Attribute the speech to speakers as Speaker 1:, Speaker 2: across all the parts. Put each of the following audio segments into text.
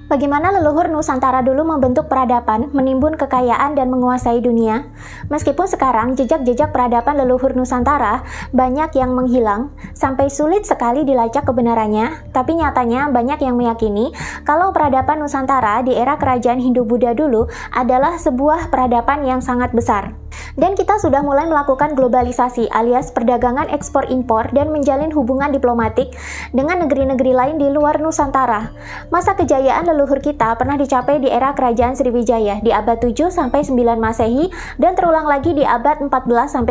Speaker 1: Bagaimana leluhur Nusantara dulu membentuk peradaban, menimbun kekayaan dan menguasai dunia? Meskipun sekarang jejak-jejak peradaban leluhur Nusantara banyak yang menghilang, sampai sulit sekali dilacak kebenarannya, tapi nyatanya banyak yang meyakini kalau peradaban Nusantara di era kerajaan Hindu-Buddha dulu adalah sebuah peradaban yang sangat besar. Dan kita sudah mulai melakukan globalisasi alias perdagangan ekspor-impor dan menjalin hubungan diplomatik dengan negeri-negeri lain di luar Nusantara. Masa kejayaan leluhur kita pernah dicapai di era kerajaan Sriwijaya di abad 7-9 Masehi dan terulang lagi di abad 14-15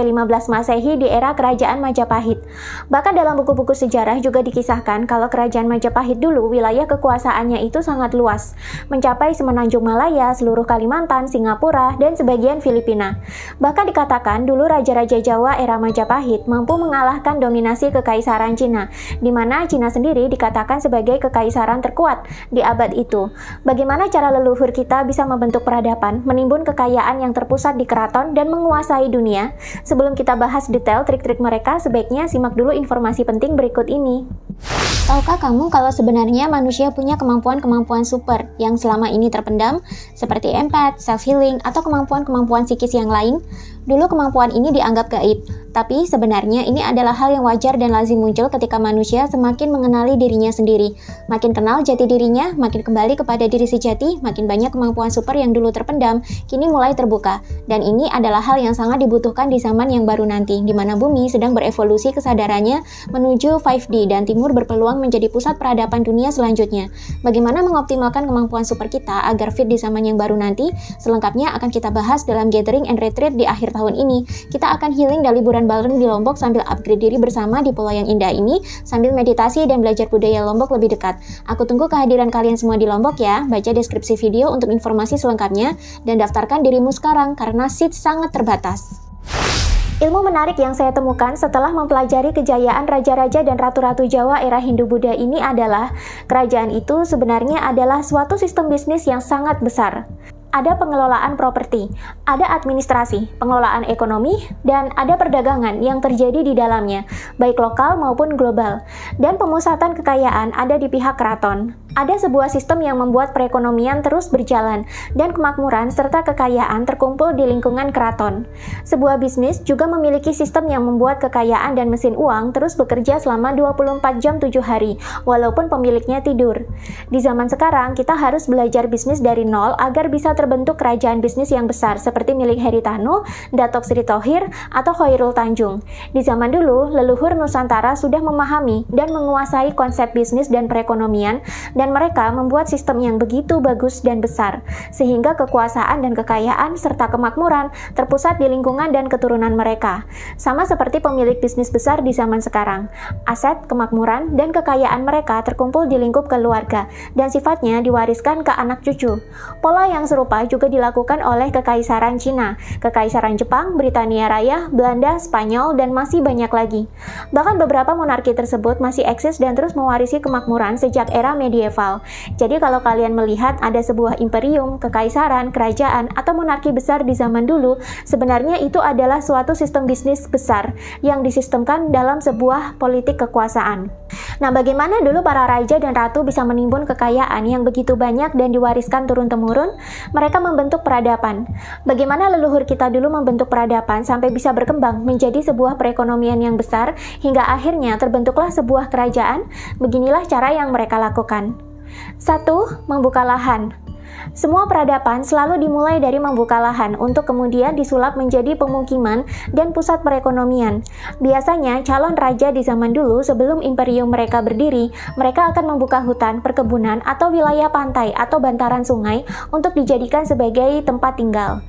Speaker 1: Masehi di era kerajaan Majapahit. Bahkan dalam buku-buku sejarah juga dikisahkan kalau kerajaan Majapahit dulu wilayah kekuasaannya itu sangat luas, mencapai semenanjung Malaya, seluruh Kalimantan, Singapura, dan sebagian Filipina. Bahkan dikatakan dulu Raja-Raja Jawa era Majapahit mampu mengalahkan dominasi Kekaisaran Cina, di mana Cina sendiri dikatakan sebagai kekaisaran terkuat di abad itu. Bagaimana cara leluhur kita bisa membentuk peradaban, menimbun kekayaan yang terpusat di keraton dan menguasai dunia? Sebelum kita bahas detail trik-trik mereka, sebaiknya simak dulu informasi penting berikut ini. Tahukah kamu kalau sebenarnya manusia punya kemampuan-kemampuan super yang selama ini terpendam, seperti empath, self-healing, atau kemampuan-kemampuan psikis yang lain? Dulu kemampuan ini dianggap gaib, tapi sebenarnya ini adalah hal yang wajar dan lazim muncul ketika manusia semakin mengenali dirinya sendiri. Makin kenal jati dirinya, makin kembali kepada diri sejati, makin banyak kemampuan super yang dulu terpendam, kini mulai terbuka. Dan ini adalah hal yang sangat dibutuhkan di zaman yang baru nanti, di mana bumi sedang berevolusi kesadarannya menuju 5D dan timur berpeluang menjadi pusat peradaban dunia selanjutnya. Bagaimana mengoptimalkan kemampuan super kita agar fit di zaman yang baru nanti? Selengkapnya akan kita bahas dalam Gathering and Retreat di akhir tahun ini. Kita akan healing dan liburan bareng di Lombok sambil upgrade diri bersama di pulau yang indah ini, sambil meditasi dan belajar budaya Lombok lebih dekat. Aku tunggu kehadiran kalian semua di Lombok ya. Baca deskripsi video untuk informasi selengkapnya dan daftarkan dirimu sekarang karena seat sangat terbatas. Ilmu menarik yang saya temukan setelah mempelajari kejayaan raja-raja dan ratu-ratu Jawa era Hindu-Buddha ini adalah kerajaan itu sebenarnya adalah suatu sistem bisnis yang sangat besar. Ada pengelolaan properti, ada administrasi, pengelolaan ekonomi, dan ada perdagangan yang terjadi di dalamnya, baik lokal maupun global. Dan pemusatan kekayaan ada di pihak keraton. Ada sebuah sistem yang membuat perekonomian terus berjalan, dan kemakmuran serta kekayaan terkumpul di lingkungan keraton. Sebuah bisnis juga memiliki sistem yang membuat kekayaan dan mesin uang terus bekerja selama 24 jam 7 hari, walaupun pemiliknya tidur. Di zaman sekarang, kita harus belajar bisnis dari nol agar bisa terbentuk kerajaan bisnis yang besar seperti milik Heri Tahno, Datok Sri Thohir, atau Khairul Tanjung. Di zaman dulu, leluhur Nusantara sudah memahami dan menguasai konsep bisnis dan perekonomian, dan mereka membuat sistem yang begitu bagus dan besar, sehingga kekuasaan dan kekayaan serta kemakmuran terpusat di lingkungan dan keturunan mereka. Sama seperti pemilik bisnis besar di zaman sekarang, aset, kemakmuran, dan kekayaan mereka terkumpul di lingkup keluarga, dan sifatnya diwariskan ke anak cucu. Pola yang serupa juga dilakukan oleh Kekaisaran Cina, Kekaisaran Jepang, Britania Raya, Belanda, Spanyol, dan masih banyak lagi. Bahkan beberapa monarki tersebut masih eksis dan terus mewarisi kemakmuran sejak era medieval. Jadi kalau kalian melihat ada sebuah imperium, kekaisaran, kerajaan, atau monarki besar di zaman dulu, sebenarnya itu adalah suatu sistem bisnis besar yang disistemkan dalam sebuah politik kekuasaan. Nah, bagaimana dulu para raja dan ratu bisa menimbun kekayaan yang begitu banyak dan diwariskan turun-temurun? Mereka membentuk peradaban. Bagaimana leluhur kita dulu membentuk peradaban sampai bisa berkembang menjadi sebuah perekonomian yang besar hingga akhirnya terbentuklah sebuah kerajaan? Beginilah cara yang mereka lakukan. 1. Membuka lahan. Semua peradaban selalu dimulai dari membuka lahan untuk kemudian disulap menjadi pemukiman dan pusat perekonomian. Biasanya calon raja di zaman dulu sebelum imperium mereka berdiri, mereka akan membuka hutan, perkebunan, atau wilayah pantai atau bantaran sungai untuk dijadikan sebagai tempat tinggal.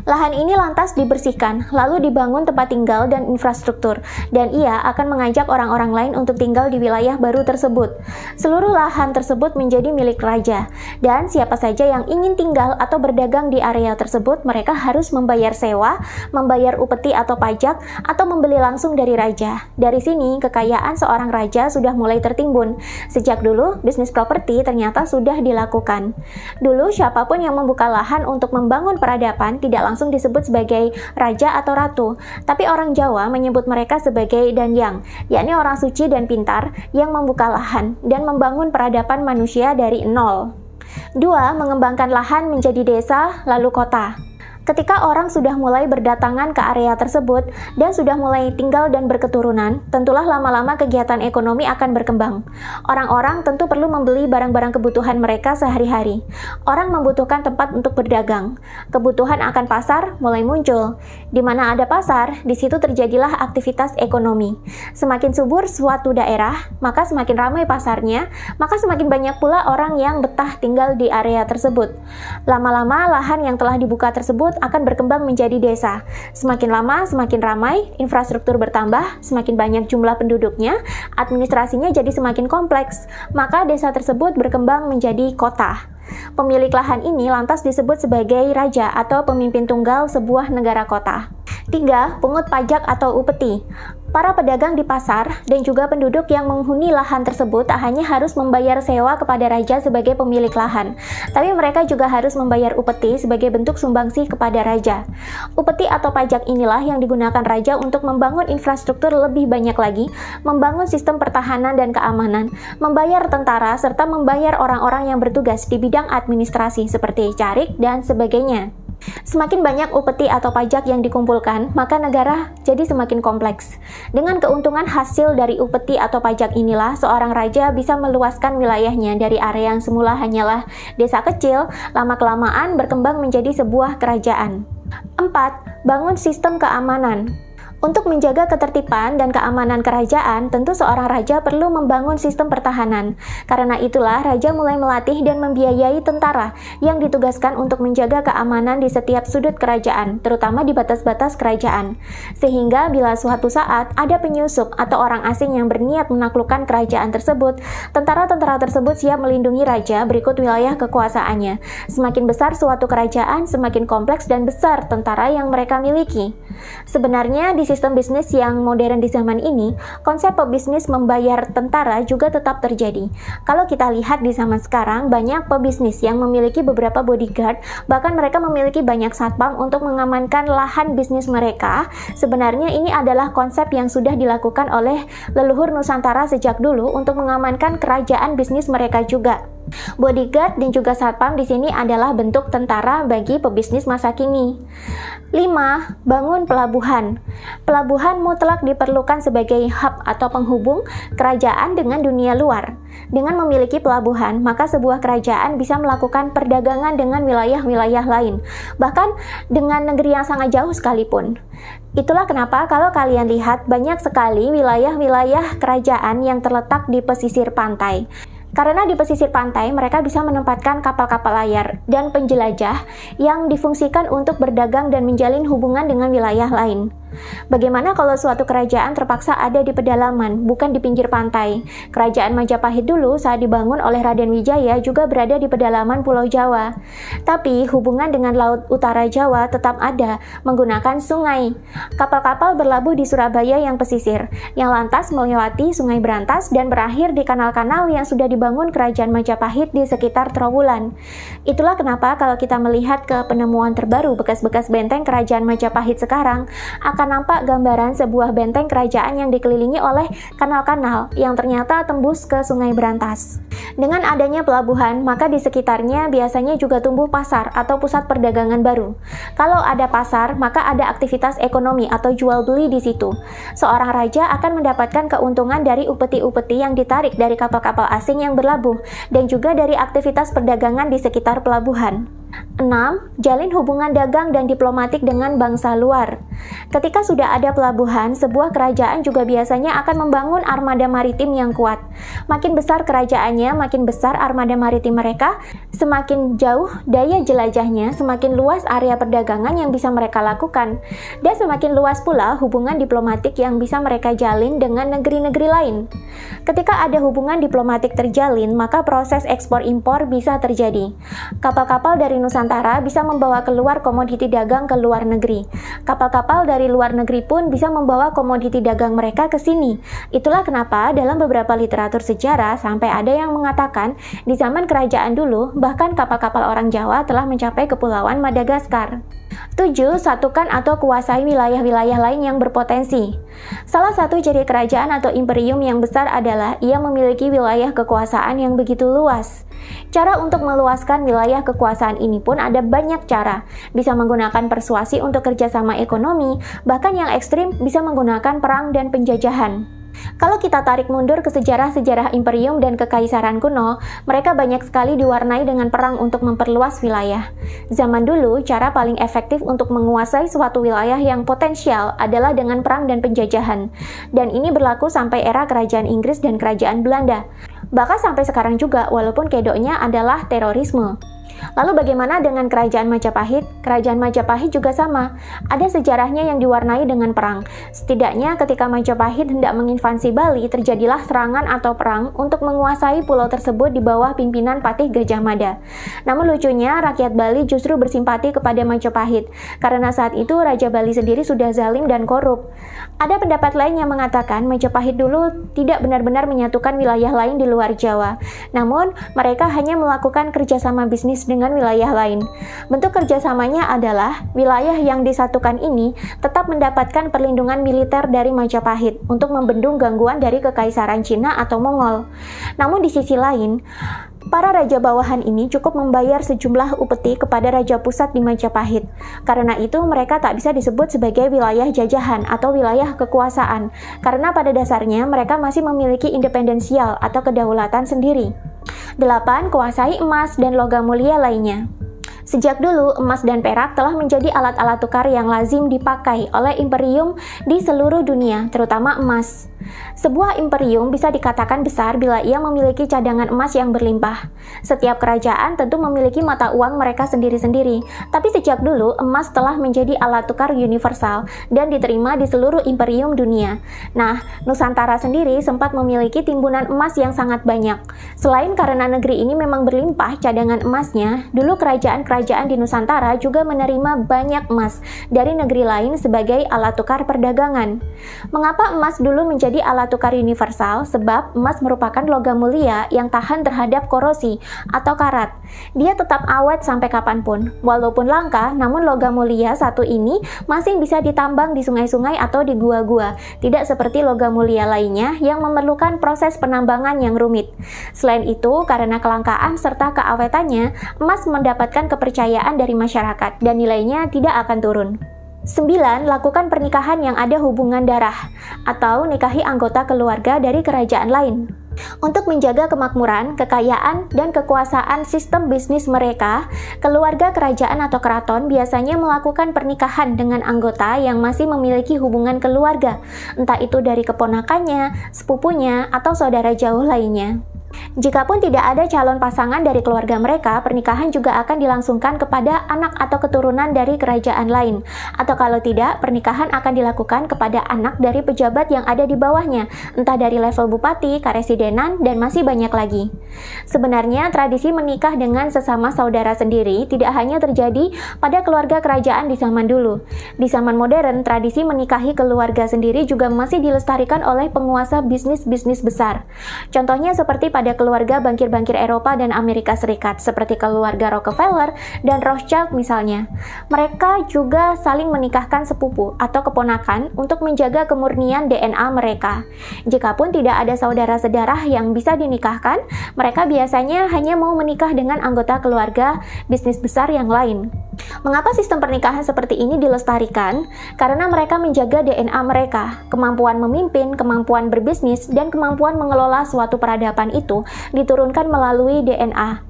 Speaker 1: Lahan ini lantas dibersihkan, lalu dibangun tempat tinggal dan infrastruktur, dan ia akan mengajak orang-orang lain untuk tinggal di wilayah baru tersebut. Seluruh lahan tersebut menjadi milik raja, dan siapa saja yang ingin tinggal atau berdagang di area tersebut, mereka harus membayar sewa, membayar upeti atau pajak, atau membeli langsung dari raja. Dari sini, kekayaan seorang raja sudah mulai tertimbun. Sejak dulu, bisnis properti ternyata sudah dilakukan. Dulu, siapapun yang membuka lahan untuk membangun peradaban tidak langsung disebut sebagai raja atau ratu, tapi orang Jawa menyebut mereka sebagai danyang, yakni orang suci dan pintar yang membuka lahan dan membangun peradaban manusia dari nol. 2. Mengembangkan lahan menjadi desa, lalu kota. Ketika orang sudah mulai berdatangan ke area tersebut dan sudah mulai tinggal dan berketurunan, tentulah lama-lama kegiatan ekonomi akan berkembang. Orang-orang tentu perlu membeli barang-barang kebutuhan mereka sehari-hari. Orang membutuhkan tempat untuk berdagang. Kebutuhan akan pasar mulai muncul. Di mana ada pasar, di situ terjadilah aktivitas ekonomi. Semakin subur suatu daerah, maka semakin ramai pasarnya, maka semakin banyak pula orang yang betah tinggal di area tersebut. Lama-lama lahan yang telah dibuka tersebut akan berkembang menjadi desa. Semakin lama, semakin ramai, infrastruktur bertambah, semakin banyak jumlah penduduknya, administrasinya jadi semakin kompleks, maka desa tersebut berkembang menjadi kota. Pemilik lahan ini lantas disebut sebagai raja atau pemimpin tunggal sebuah negara kota. 3. Pungut pajak atau upeti. Para pedagang di pasar dan juga penduduk yang menghuni lahan tersebut tak hanya harus membayar sewa kepada raja sebagai pemilik lahan, tapi mereka juga harus membayar upeti sebagai bentuk sumbangsi kepada raja. Upeti atau pajak inilah yang digunakan raja untuk membangun infrastruktur lebih banyak lagi, membangun sistem pertahanan dan keamanan, membayar tentara, serta membayar orang-orang yang bertugas di bidang administrasi seperti carik dan sebagainya. Semakin banyak upeti atau pajak yang dikumpulkan, maka negara jadi semakin kompleks. Dengan keuntungan hasil dari upeti atau pajak inilah, seorang raja bisa meluaskan wilayahnya dari area yang semula hanyalah desa kecil, lama-kelamaan berkembang menjadi sebuah kerajaan. 4. Bangun sistem keamanan. Untuk menjaga ketertiban dan keamanan kerajaan, tentu seorang raja perlu membangun sistem pertahanan. Karena itulah raja mulai melatih dan membiayai tentara yang ditugaskan untuk menjaga keamanan di setiap sudut kerajaan, terutama di batas-batas kerajaan. Sehingga bila suatu saat ada penyusup atau orang asing yang berniat menaklukkan kerajaan tersebut, tentara-tentara tersebut siap melindungi raja berikut wilayah kekuasaannya. Semakin besar suatu kerajaan, semakin kompleks dan besar tentara yang mereka miliki. Sebenarnya di sistem bisnis yang modern di zaman ini, konsep pebisnis membayar tentara juga tetap terjadi. Kalau kita lihat di zaman sekarang, banyak pebisnis yang memiliki beberapa bodyguard, bahkan mereka memiliki banyak satpam untuk mengamankan lahan bisnis mereka. Sebenarnya ini adalah konsep yang sudah dilakukan oleh leluhur Nusantara sejak dulu untuk mengamankan kerajaan bisnis mereka juga. Bodyguard dan juga satpam di sini adalah bentuk tentara bagi pebisnis masa kini. 5. Bangun pelabuhan. Pelabuhan mutlak diperlukan sebagai hub atau penghubung kerajaan dengan dunia luar. Dengan memiliki pelabuhan, maka sebuah kerajaan bisa melakukan perdagangan dengan wilayah-wilayah lain, bahkan dengan negeri yang sangat jauh sekalipun. Itulah kenapa kalau kalian lihat banyak sekali wilayah-wilayah kerajaan yang terletak di pesisir pantai. Karena di pesisir pantai, mereka bisa menempatkan kapal-kapal layar dan penjelajah yang difungsikan untuk berdagang dan menjalin hubungan dengan wilayah lain. Bagaimana kalau suatu kerajaan terpaksa ada di pedalaman, bukan di pinggir pantai? Kerajaan Majapahit dulu saat dibangun oleh Raden Wijaya juga berada di pedalaman Pulau Jawa. Tapi hubungan dengan Laut Utara Jawa tetap ada, menggunakan sungai. Kapal-kapal berlabuh di Surabaya yang pesisir, yang lantas melewati Sungai Berantas dan berakhir di kanal-kanal yang sudah dibangun Kerajaan Majapahit di sekitar Trowulan. Itulah kenapa kalau kita melihat ke penemuan terbaru bekas-bekas benteng Kerajaan Majapahit sekarang, akan nampak gambaran sebuah benteng kerajaan yang dikelilingi oleh kanal-kanal yang ternyata tembus ke Sungai Berantas. Dengan adanya pelabuhan, maka di sekitarnya biasanya juga tumbuh pasar atau pusat perdagangan baru. Kalau ada pasar, maka ada aktivitas ekonomi atau jual beli di situ. Seorang raja akan mendapatkan keuntungan dari upeti-upeti yang ditarik dari kapal-kapal asing yang berlabuh dan juga dari aktivitas perdagangan di sekitar pelabuhan. 6. Jalin hubungan dagang dan diplomatik dengan bangsa luar. Ketika sudah ada pelabuhan, sebuah kerajaan juga biasanya akan membangun armada maritim yang kuat. Makin besar kerajaannya, makin besar armada maritim mereka, semakin jauh daya jelajahnya, semakin luas area perdagangan yang bisa mereka lakukan, dan semakin luas pula hubungan diplomatik yang bisa mereka jalin dengan negeri-negeri lain. Ketika ada hubungan diplomatik terjalin, maka proses ekspor-impor bisa terjadi. Kapal-kapal dari Nusantara bisa membawa keluar komoditi dagang ke luar negeri. Kapal-kapal dari luar negeri pun bisa membawa komoditi dagang mereka ke sini. Itulah kenapa dalam beberapa literatur sejarah sampai ada yang mengatakan di zaman kerajaan dulu bahkan kapal-kapal orang Jawa telah mencapai kepulauan Madagaskar. 7. Satukan atau kuasai wilayah-wilayah lain yang berpotensi. Salah satu ciri kerajaan atau imperium yang besar adalah ia memiliki wilayah kekuasaan yang begitu luas. Cara untuk meluaskan wilayah kekuasaan ini pun ada banyak cara. Bisa menggunakan persuasi untuk kerjasama ekonomi, bahkan yang ekstrim bisa menggunakan perang dan penjajahan. Kalau kita tarik mundur ke sejarah-sejarah imperium dan kekaisaran kuno, mereka banyak sekali diwarnai dengan perang untuk memperluas wilayah. Zaman dulu, cara paling efektif untuk menguasai suatu wilayah yang potensial adalah dengan perang dan penjajahan. Dan ini berlaku sampai era kerajaan Inggris dan kerajaan Belanda. Bahkan sampai sekarang juga, walaupun kedoknya adalah terorisme. Lalu bagaimana dengan kerajaan Majapahit? Kerajaan Majapahit juga sama. Ada sejarahnya yang diwarnai dengan perang. Setidaknya ketika Majapahit hendak menginvasi Bali, terjadilah serangan atau perang untuk menguasai pulau tersebut di bawah pimpinan Patih Gajah Mada. Namun lucunya, rakyat Bali justru bersimpati kepada Majapahit, karena saat itu Raja Bali sendiri sudah zalim dan korup. Ada pendapat lain yang mengatakan Majapahit dulu tidak benar-benar menyatukan wilayah lain di luar Jawa. Namun, mereka hanya melakukan kerjasama bisnis dengan wilayah lain. Bentuk kerjasamanya adalah wilayah yang disatukan ini tetap mendapatkan perlindungan militer dari Majapahit untuk membendung gangguan dari kekaisaran Cina atau Mongol. Namun di sisi lain, para raja bawahan ini cukup membayar sejumlah upeti kepada raja pusat di Majapahit. Karena itu mereka tak bisa disebut sebagai wilayah jajahan atau wilayah kekuasaan, karena pada dasarnya mereka masih memiliki independensial atau kedaulatan sendiri. 8. Kuasai emas dan logam mulia lainnya. Sejak dulu, emas dan perak telah menjadi alat-alat tukar yang lazim dipakai oleh imperium di seluruh dunia, terutama emas. Sebuah imperium bisa dikatakan besar bila ia memiliki cadangan emas yang berlimpah. Setiap kerajaan tentu memiliki mata uang mereka sendiri-sendiri, tapi sejak dulu emas telah menjadi alat tukar universal dan diterima di seluruh imperium dunia. Nah, Nusantara sendiri sempat memiliki timbunan emas yang sangat banyak. Selain karena negeri ini memang berlimpah cadangan emasnya, dulu kerajaan-kerajaan di Nusantara juga menerima banyak emas dari negeri lain sebagai alat tukar perdagangan. Mengapa emas dulu menjadi alat tukar universal? Sebab emas merupakan logam mulia yang tahan terhadap korosi atau karat. Dia tetap awet sampai kapanpun. Walaupun langka, namun logam mulia satu ini masih bisa ditambang di sungai-sungai atau di gua-gua. Tidak seperti logam mulia lainnya yang memerlukan proses penambangan yang rumit. Selain itu, karena kelangkaan serta keawetannya, emas mendapatkan kepercayaan dari masyarakat dan nilainya tidak akan turun. 9. Lakukan pernikahan yang ada hubungan darah atau nikahi anggota keluarga dari kerajaan lain. Untuk menjaga kemakmuran, kekayaan, dan kekuasaan sistem bisnis mereka, keluarga kerajaan atau keraton biasanya melakukan pernikahan dengan anggota yang masih memiliki hubungan keluarga, entah itu dari keponakannya, sepupunya, atau saudara jauh lainnya. Jikapun tidak ada calon pasangan dari keluarga mereka, pernikahan juga akan dilangsungkan kepada anak atau keturunan dari kerajaan lain. Atau kalau tidak, pernikahan akan dilakukan kepada anak dari pejabat yang ada di bawahnya, entah dari level bupati, karesidenan, dan masih banyak lagi. Sebenarnya, tradisi menikah dengan sesama saudara sendiri tidak hanya terjadi pada keluarga kerajaan di zaman dulu. Di zaman modern, tradisi menikahi keluarga sendiri juga masih dilestarikan oleh penguasa bisnis-bisnis besar. Contohnya seperti pada keluarga bankir-bankir Eropa dan Amerika Serikat, seperti keluarga Rockefeller dan Rothschild misalnya. Mereka juga saling menikahkan sepupu atau keponakan untuk menjaga kemurnian DNA mereka. Jikapun tidak ada saudara sedarah yang bisa dinikahkan, mereka biasanya hanya mau menikah dengan anggota keluarga bisnis besar yang lain. Mengapa sistem pernikahan seperti ini dilestarikan? Karena mereka menjaga DNA mereka, kemampuan memimpin, kemampuan berbisnis, dan kemampuan mengelola suatu peradaban itu diturunkan melalui DNA.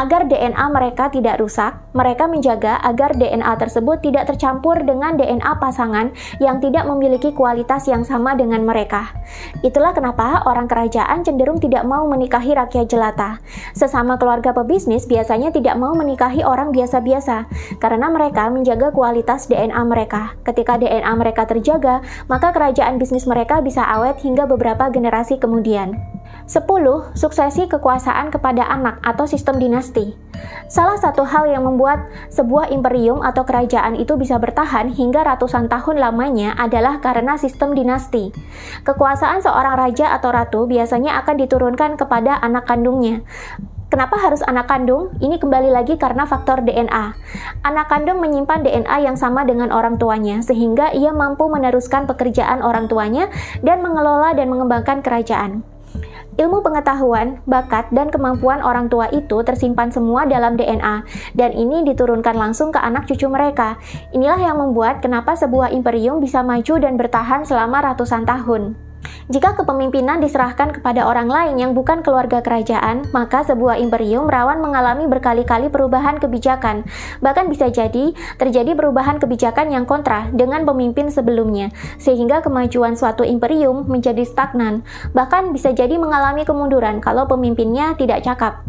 Speaker 1: Agar DNA mereka tidak rusak, mereka menjaga agar DNA tersebut tidak tercampur dengan DNA pasangan yang tidak memiliki kualitas yang sama dengan mereka. Itulah kenapa orang kerajaan cenderung tidak mau menikahi rakyat jelata. Sesama keluarga pebisnis biasanya tidak mau menikahi orang biasa-biasa, karena mereka menjaga kualitas DNA mereka. Ketika DNA mereka terjaga, maka kerajaan bisnis mereka bisa awet hingga beberapa generasi kemudian. 10. Suksesi kekuasaan kepada anak atau sistem dinasti. Salah satu hal yang membuat sebuah imperium atau kerajaan itu bisa bertahan hingga ratusan tahun lamanya adalah karena sistem dinasti. Kekuasaan seorang raja atau ratu biasanya akan diturunkan kepada anak kandungnya. Kenapa harus anak kandung? Ini kembali lagi karena faktor DNA. Anak kandung menyimpan DNA yang sama dengan orang tuanya, sehingga ia mampu meneruskan pekerjaan orang tuanya dan mengelola dan mengembangkan kerajaan. Ilmu pengetahuan, bakat, dan kemampuan orang tua itu tersimpan semua dalam DNA, dan ini diturunkan langsung ke anak cucu mereka. Inilah yang membuat kenapa sebuah imperium bisa maju dan bertahan selama ratusan tahun. Jika kepemimpinan diserahkan kepada orang lain yang bukan keluarga kerajaan, maka sebuah imperium rawan mengalami berkali-kali perubahan kebijakan. Bahkan bisa jadi terjadi perubahan kebijakan yang kontra dengan pemimpin sebelumnya, sehingga kemajuan suatu imperium menjadi stagnan. Bahkan bisa jadi mengalami kemunduran kalau pemimpinnya tidak cakap.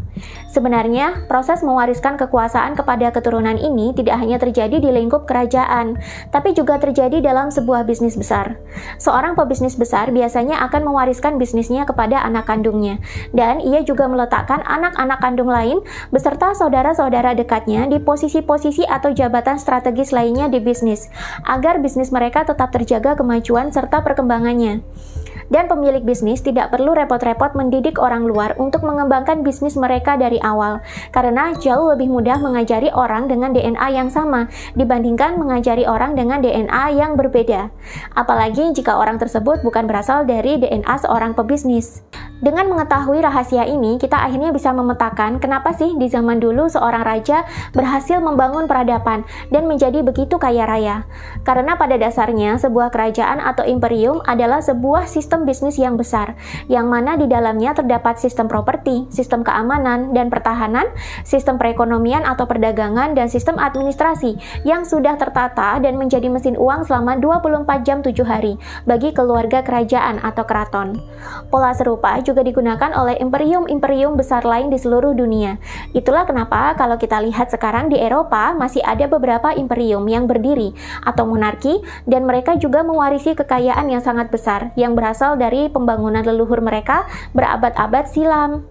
Speaker 1: Sebenarnya, proses mewariskan kekuasaan kepada keturunan ini tidak hanya terjadi di lingkup kerajaan, tapi juga terjadi dalam sebuah bisnis besar. Seorang pebisnis besar biasanya akan mewariskan bisnisnya kepada anak kandungnya, dan ia juga meletakkan anak-anak kandung lain beserta saudara-saudara dekatnya di posisi-posisi atau jabatan strategis lainnya di bisnis, agar bisnis mereka tetap terjaga kemajuan serta perkembangannya. Dan pemilik bisnis tidak perlu repot-repot mendidik orang luar untuk mengembangkan bisnis mereka dari awal, karena jauh lebih mudah mengajari orang dengan DNA yang sama dibandingkan mengajari orang dengan DNA yang berbeda. Apalagi jika orang tersebut bukan berasal dari DNA seorang pebisnis. Dengan mengetahui rahasia ini, kita akhirnya bisa memetakan kenapa sih di zaman dulu seorang raja berhasil membangun peradaban dan menjadi begitu kaya raya. Karena pada dasarnya sebuah kerajaan atau imperium adalah sebuah sistem bisnis yang besar, yang mana di dalamnya terdapat sistem properti, sistem keamanan dan pertahanan, sistem perekonomian atau perdagangan, dan sistem administrasi yang sudah tertata dan menjadi mesin uang selama 24 jam 7 hari bagi keluarga kerajaan atau keraton. Pola serupa juga digunakan oleh imperium-imperium besar lain di seluruh dunia. Itulah kenapa kalau kita lihat sekarang di Eropa masih ada beberapa imperium yang berdiri atau monarki, dan mereka juga mewarisi kekayaan yang sangat besar yang berasal dari pembangunan leluhur mereka berabad-abad silam.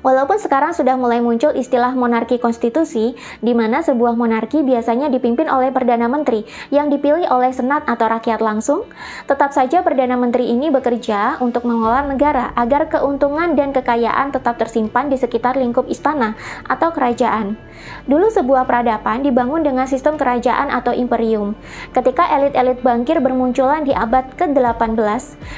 Speaker 1: Walaupun sekarang sudah mulai muncul istilah monarki konstitusi, di mana sebuah monarki biasanya dipimpin oleh Perdana Menteri yang dipilih oleh Senat atau rakyat langsung, tetap saja Perdana Menteri ini bekerja untuk mengelola negara agar keuntungan dan kekayaan tetap tersimpan di sekitar lingkup istana atau kerajaan. Dulu sebuah peradaban dibangun dengan sistem kerajaan atau imperium. Ketika elit-elit bankir bermunculan di abad ke-18,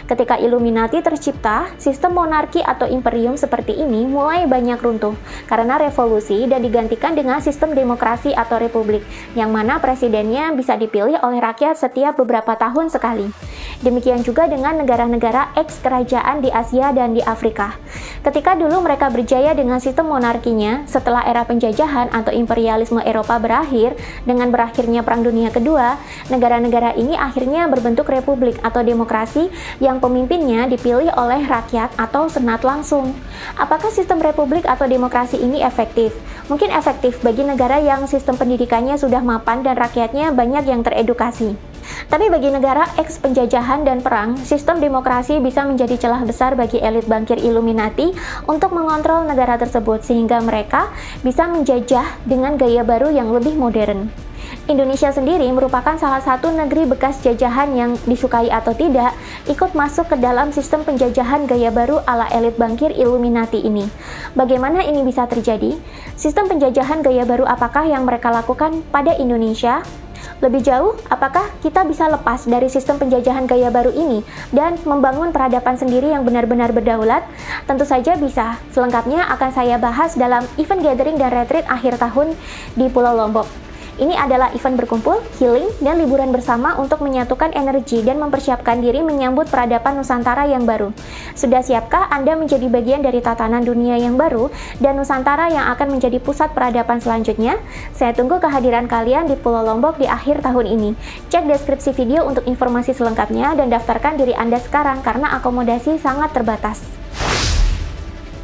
Speaker 1: ketika Illuminati tercipta, sistem monarki atau imperium seperti ini mulai banyak runtuh karena revolusi dan digantikan dengan sistem demokrasi atau republik, yang mana presidennya bisa dipilih oleh rakyat setiap beberapa tahun sekali. Demikian juga dengan negara-negara eks-kerajaan di Asia dan di Afrika. Ketika dulu mereka berjaya dengan sistem monarkinya, setelah era penjajahan atau imperialisme Eropa berakhir, dengan berakhirnya Perang Dunia Kedua, negara-negara ini akhirnya berbentuk republik atau demokrasi yang pemimpinnya dipilih oleh rakyat atau senat langsung. Apakah sistem republik atau demokrasi ini efektif? Mungkin efektif bagi negara yang sistem pendidikannya sudah mapan dan rakyatnya banyak yang teredukasi. Tapi bagi negara eks penjajahan dan perang, sistem demokrasi bisa menjadi celah besar bagi elit bankir Illuminati untuk mengontrol negara tersebut, sehingga mereka bisa menjajah dengan gaya baru yang lebih modern. Indonesia sendiri merupakan salah satu negeri bekas jajahan yang disukai atau tidak ikut masuk ke dalam sistem penjajahan gaya baru ala elit bankir Illuminati ini. Bagaimana ini bisa terjadi? Sistem penjajahan gaya baru apakah yang mereka lakukan pada Indonesia? Lebih jauh, apakah kita bisa lepas dari sistem penjajahan gaya baru ini dan membangun peradaban sendiri yang benar-benar berdaulat? Tentu saja bisa. Selengkapnya akan saya bahas dalam event gathering dan retreat akhir tahun di Pulau Lombok. Ini adalah event berkumpul, healing, dan liburan bersama untuk menyatukan energi dan mempersiapkan diri menyambut peradaban Nusantara yang baru. Sudah siapkah Anda menjadi bagian dari tatanan dunia yang baru dan Nusantara yang akan menjadi pusat peradaban selanjutnya? Saya tunggu kehadiran kalian di Pulau Lombok di akhir tahun ini. Cek deskripsi video untuk informasi selengkapnya dan daftarkan diri Anda sekarang karena akomodasi sangat terbatas.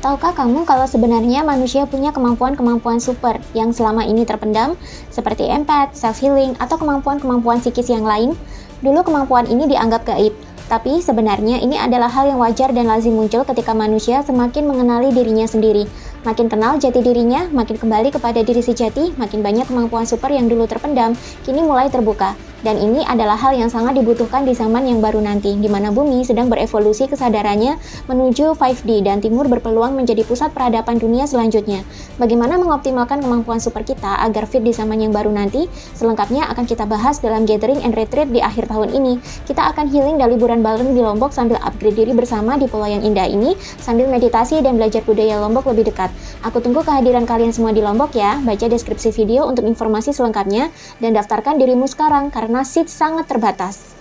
Speaker 1: Tahukah kamu kalau sebenarnya manusia punya kemampuan-kemampuan super yang selama ini terpendam, seperti empath, self-healing, atau kemampuan-kemampuan psikis yang lain? Dulu kemampuan ini dianggap gaib, tapi sebenarnya ini adalah hal yang wajar dan lazim muncul ketika manusia semakin mengenali dirinya sendiri. Makin kenal jati dirinya, makin kembali kepada diri sejati, makin banyak kemampuan super yang dulu terpendam, kini mulai terbuka. Dan ini adalah hal yang sangat dibutuhkan di zaman yang baru nanti, di mana bumi sedang berevolusi kesadarannya menuju 5D dan Timur berpeluang menjadi pusat peradaban dunia selanjutnya. Bagaimana mengoptimalkan kemampuan super kita agar fit di zaman yang baru nanti? Selengkapnya akan kita bahas dalam Gathering and Retreat di akhir tahun ini. Kita akan healing dan liburan bareng di Lombok sambil upgrade diri bersama di pulau yang indah ini, sambil meditasi dan belajar budaya Lombok lebih dekat. Aku tunggu kehadiran kalian semua di Lombok ya. Baca deskripsi video untuk informasi selengkapnya dan daftarkan dirimu sekarang karena seat sangat terbatas.